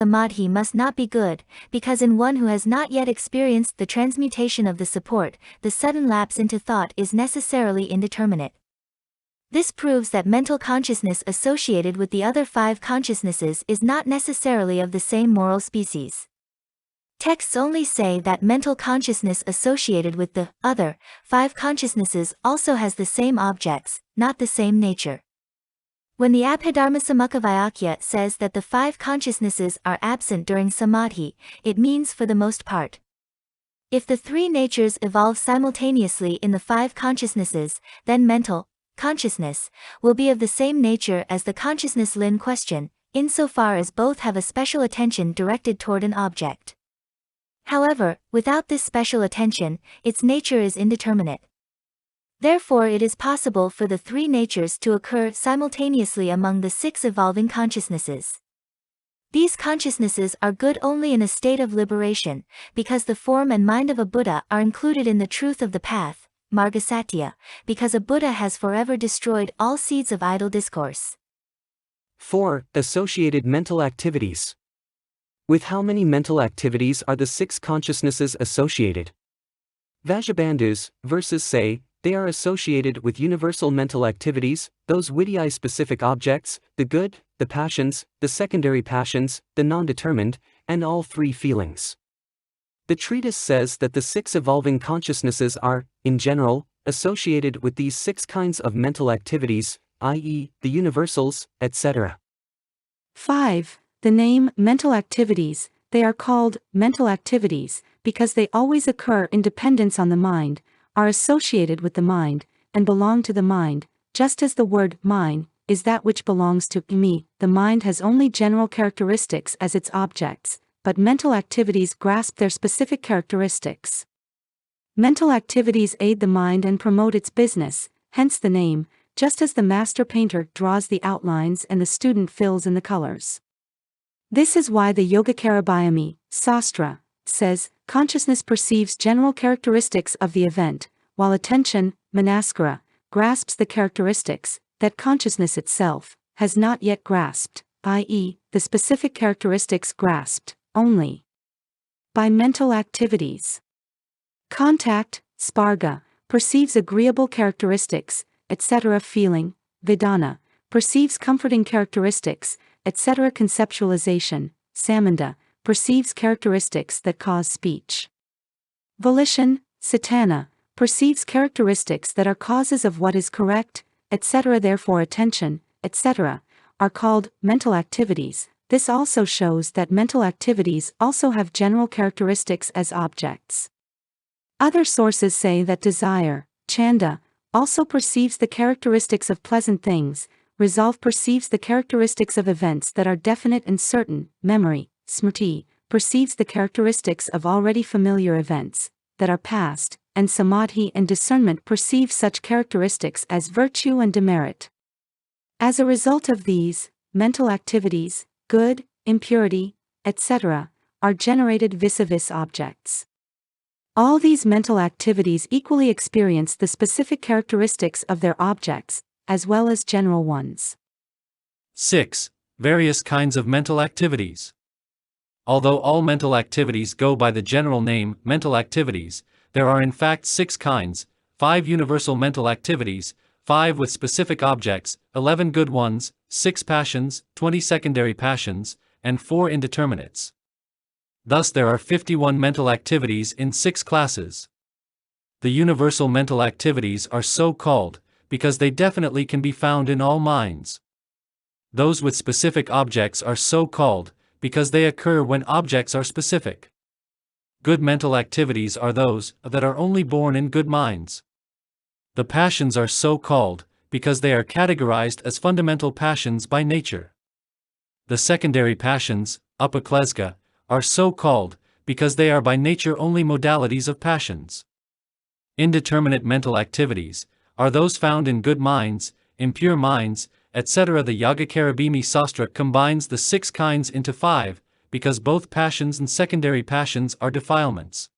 samadhi must not be good, because in one who has not yet experienced the transmutation of the support, the sudden lapse into thought is necessarily indeterminate. This proves that mental consciousness associated with the other 5 consciousnesses is not necessarily of the same moral species. Texts only say that mental consciousness associated with the other 5 consciousnesses also has the same objects, not the same nature. When the Abhidharmasamukhavayakya says that the 5 consciousnesses are absent during samadhi, it means for the most part. If the 3 natures evolve simultaneously in the 5 consciousnesses, then mental consciousness will be of the same nature as the consciousness in question, insofar as both have a special attention directed toward an object. However, without this special attention, its nature is indeterminate. Therefore it is possible for the 3 natures to occur simultaneously among the 6 evolving consciousnesses. These consciousnesses are good only in a state of liberation, because the form and mind of a Buddha are included in the truth of the path, Margasatya, because a Buddha has forever destroyed all seeds of idle discourse. 4. Associated mental activities. With how many mental activities are the 6 consciousnesses associated? Vasubandhu's verses say, they are associated with universal mental activities, those vidya-specific objects, the good, the passions, the secondary passions, the non-determined, and all 3 feelings. The treatise says that the 6 evolving consciousnesses are, in general, associated with these 6 kinds of mental activities, i.e., the universals, etc. 5. The name mental activities, they are called mental activities because they always occur in dependence on the mind, are associated with the mind, and belong to the mind, just as the word mine is that which belongs to me. The mind has only general characteristics as its objects, but mental activities grasp their specific characteristics. Mental activities aid the mind and promote its business, hence the name, just as the master painter draws the outlines and the student fills in the colors. This is why the Yogaacarabhiimi, Sastra, says, consciousness perceives general characteristics of the event, while attention, manaskara, grasps the characteristics that consciousness itself has not yet grasped, i.e., the specific characteristics grasped only by mental activities. Contact, sparga, perceives agreeable characteristics, etc. Feeling, vedana, perceives comforting characteristics, etc. Conceptualization, samjnda, perceives characteristics that cause speech. Volition, cetana, perceives characteristics that are causes of what is correct, etc. Therefore attention, etc., are called mental activities. This also shows that mental activities also have general characteristics as objects. Other sources say that desire, chanda, also perceives the characteristics of pleasant things, resolve perceives the characteristics of events that are definite and certain, memory, smriti, perceives the characteristics of already familiar events that are past, and samadhi and discernment perceive such characteristics as virtue and demerit. As a result of these, mental activities, good, impurity, etc., are generated vis-a-vis objects. All these mental activities equally experience the specific characteristics of their objects, as well as general ones. 6. Various kinds of mental activities. Although all mental activities go by the general name mental activities, there are in fact 6 kinds, 5 universal mental activities, 5 with specific objects, 11 good ones, 6 passions, 20 secondary passions, and 4 indeterminates. Thus there are 51 mental activities in 6 classes. The universal mental activities are so called because they definitely can be found in all minds. Those with specific objects are so called because they occur when objects are specific. Good mental activities are those that are only born in good minds. The passions are so called because they are categorized as fundamental passions by nature. The secondary passions, upakleska, are so called because they are by nature only modalities of passions. Indeterminate mental activities are those found in good minds, impure minds, etc. The Yogaacarabhiimi Sastra combines the 6 kinds into 5, because both passions and secondary passions are defilements.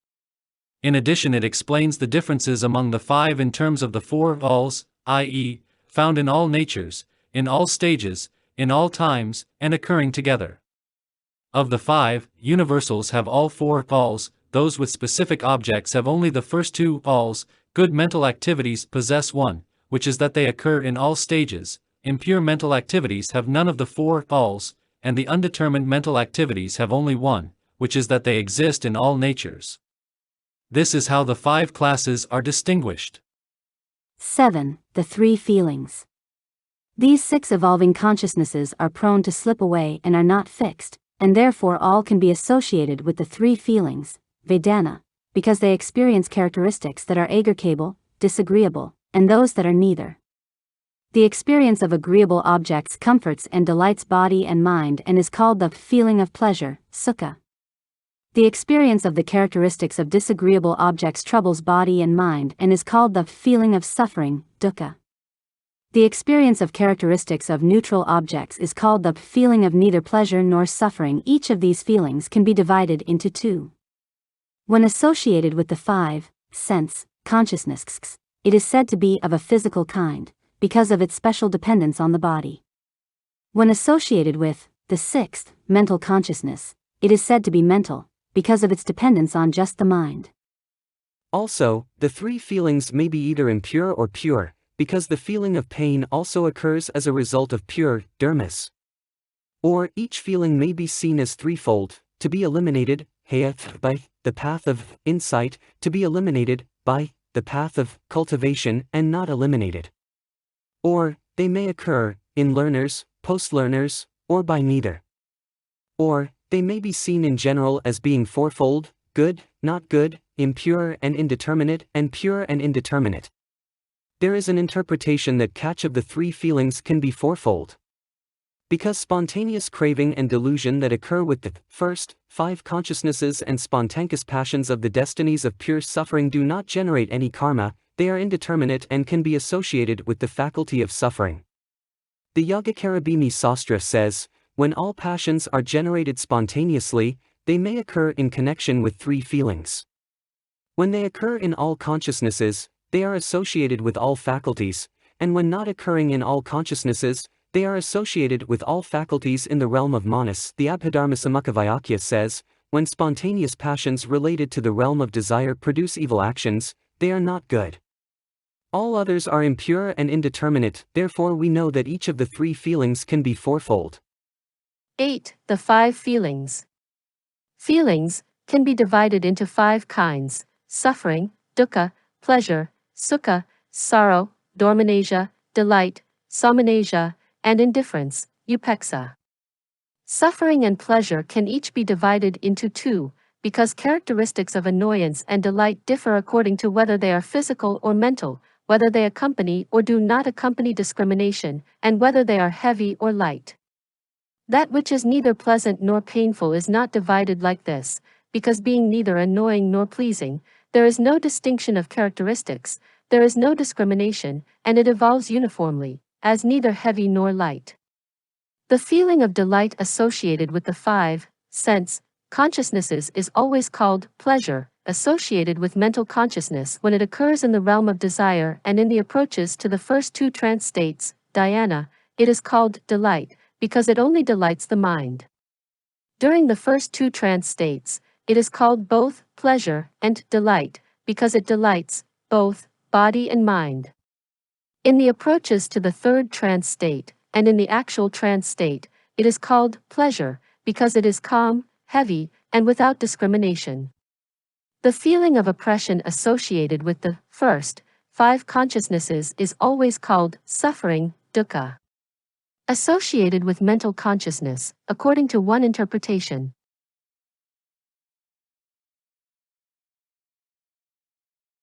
In addition, it explains the differences among the 5 in terms of the 4 alls, i.e., found in all natures, in all stages, in all times, and occurring together. Of the 5, universals have all 4 alls, those with specific objects have only the first 2 alls, good mental activities possess 1, which is that they occur in all stages, impure mental activities have none of the 4 alls, and the undetermined mental activities have only 1, which is that they exist in all natures. This is how the 5 classes are distinguished. 7. The 3 feelings. These 6 evolving consciousnesses are prone to slip away and are not fixed, and therefore all can be associated with the 3 feelings, vedana, because they experience characteristics that are agreeable, disagreeable, and those that are neither. The experience of agreeable objects comforts and delights body and mind and is called the feeling of pleasure, sukha. The experience of the characteristics of disagreeable objects troubles body and mind and is called the feeling of suffering, dukkha. The experience of characteristics of neutral objects is called the feeling of neither pleasure nor suffering. Each of these feelings can be divided into 2. When associated with the 5 sense consciousnesses, it is said to be of a physical kind, because of its special dependence on the body. When associated with the 6th mental consciousness, it is said to be mental, because of its dependence on just the mind. Also, the 3 feelings may be either impure or pure, because the feeling of pain also occurs as a result of pure dermis. Or each feeling may be seen as threefold, to be eliminated by the path of insight, to be eliminated by the path of cultivation and not eliminated. Or they may occur in learners, post-learners, or by neither. Or they may be seen in general as being fourfold, good, not good, impure and indeterminate, and pure and indeterminate. There is an interpretation that each of the 3 feelings can be fourfold. Because spontaneous craving and delusion that occur with the first 5 consciousnesses and spontaneous passions of the destinies of pure suffering do not generate any karma, they are indeterminate and can be associated with the faculty of suffering. The Yogaacarabhiimi Sastra says, when all passions are generated spontaneously, they may occur in connection with 3 feelings. When they occur in all consciousnesses, they are associated with all faculties, and when not occurring in all consciousnesses, they are associated with all faculties in the realm of manas. The Abhidharmasamukha says, when spontaneous passions related to the realm of desire produce evil actions, they are not good. All others are impure and indeterminate, therefore we know that each of the 3 feelings can be fourfold. 8. The 5 feelings. Feelings can be divided into 5 kinds: suffering, dukkha, pleasure, sukha, sorrow, dormanasia, delight, somanasia, and indifference, upekkha. Suffering and pleasure can each be divided into 2, because characteristics of annoyance and delight differ according to whether they are physical or mental, whether they accompany or do not accompany discrimination, and whether they are heavy or light. That which is neither pleasant nor painful is not divided like this, because being neither annoying nor pleasing, there is no distinction of characteristics, there is no discrimination, and it evolves uniformly, as neither heavy nor light. The feeling of delight associated with the 5 sense consciousnesses is always called pleasure, associated with mental consciousness when it occurs in the realm of desire and in the approaches to the first 2 trance states, dhyana, it is called delight, because it only delights the mind. During the first 2 trance states, it is called both pleasure and delight, because it delights both body and mind. In the approaches to the 3rd trance state, and in the actual trance state, it is called pleasure, because it is calm, heavy, and without discrimination. The feeling of oppression associated with the first 5 consciousnesses is always called suffering, dukkha. Associated with mental consciousness, according to one interpretation,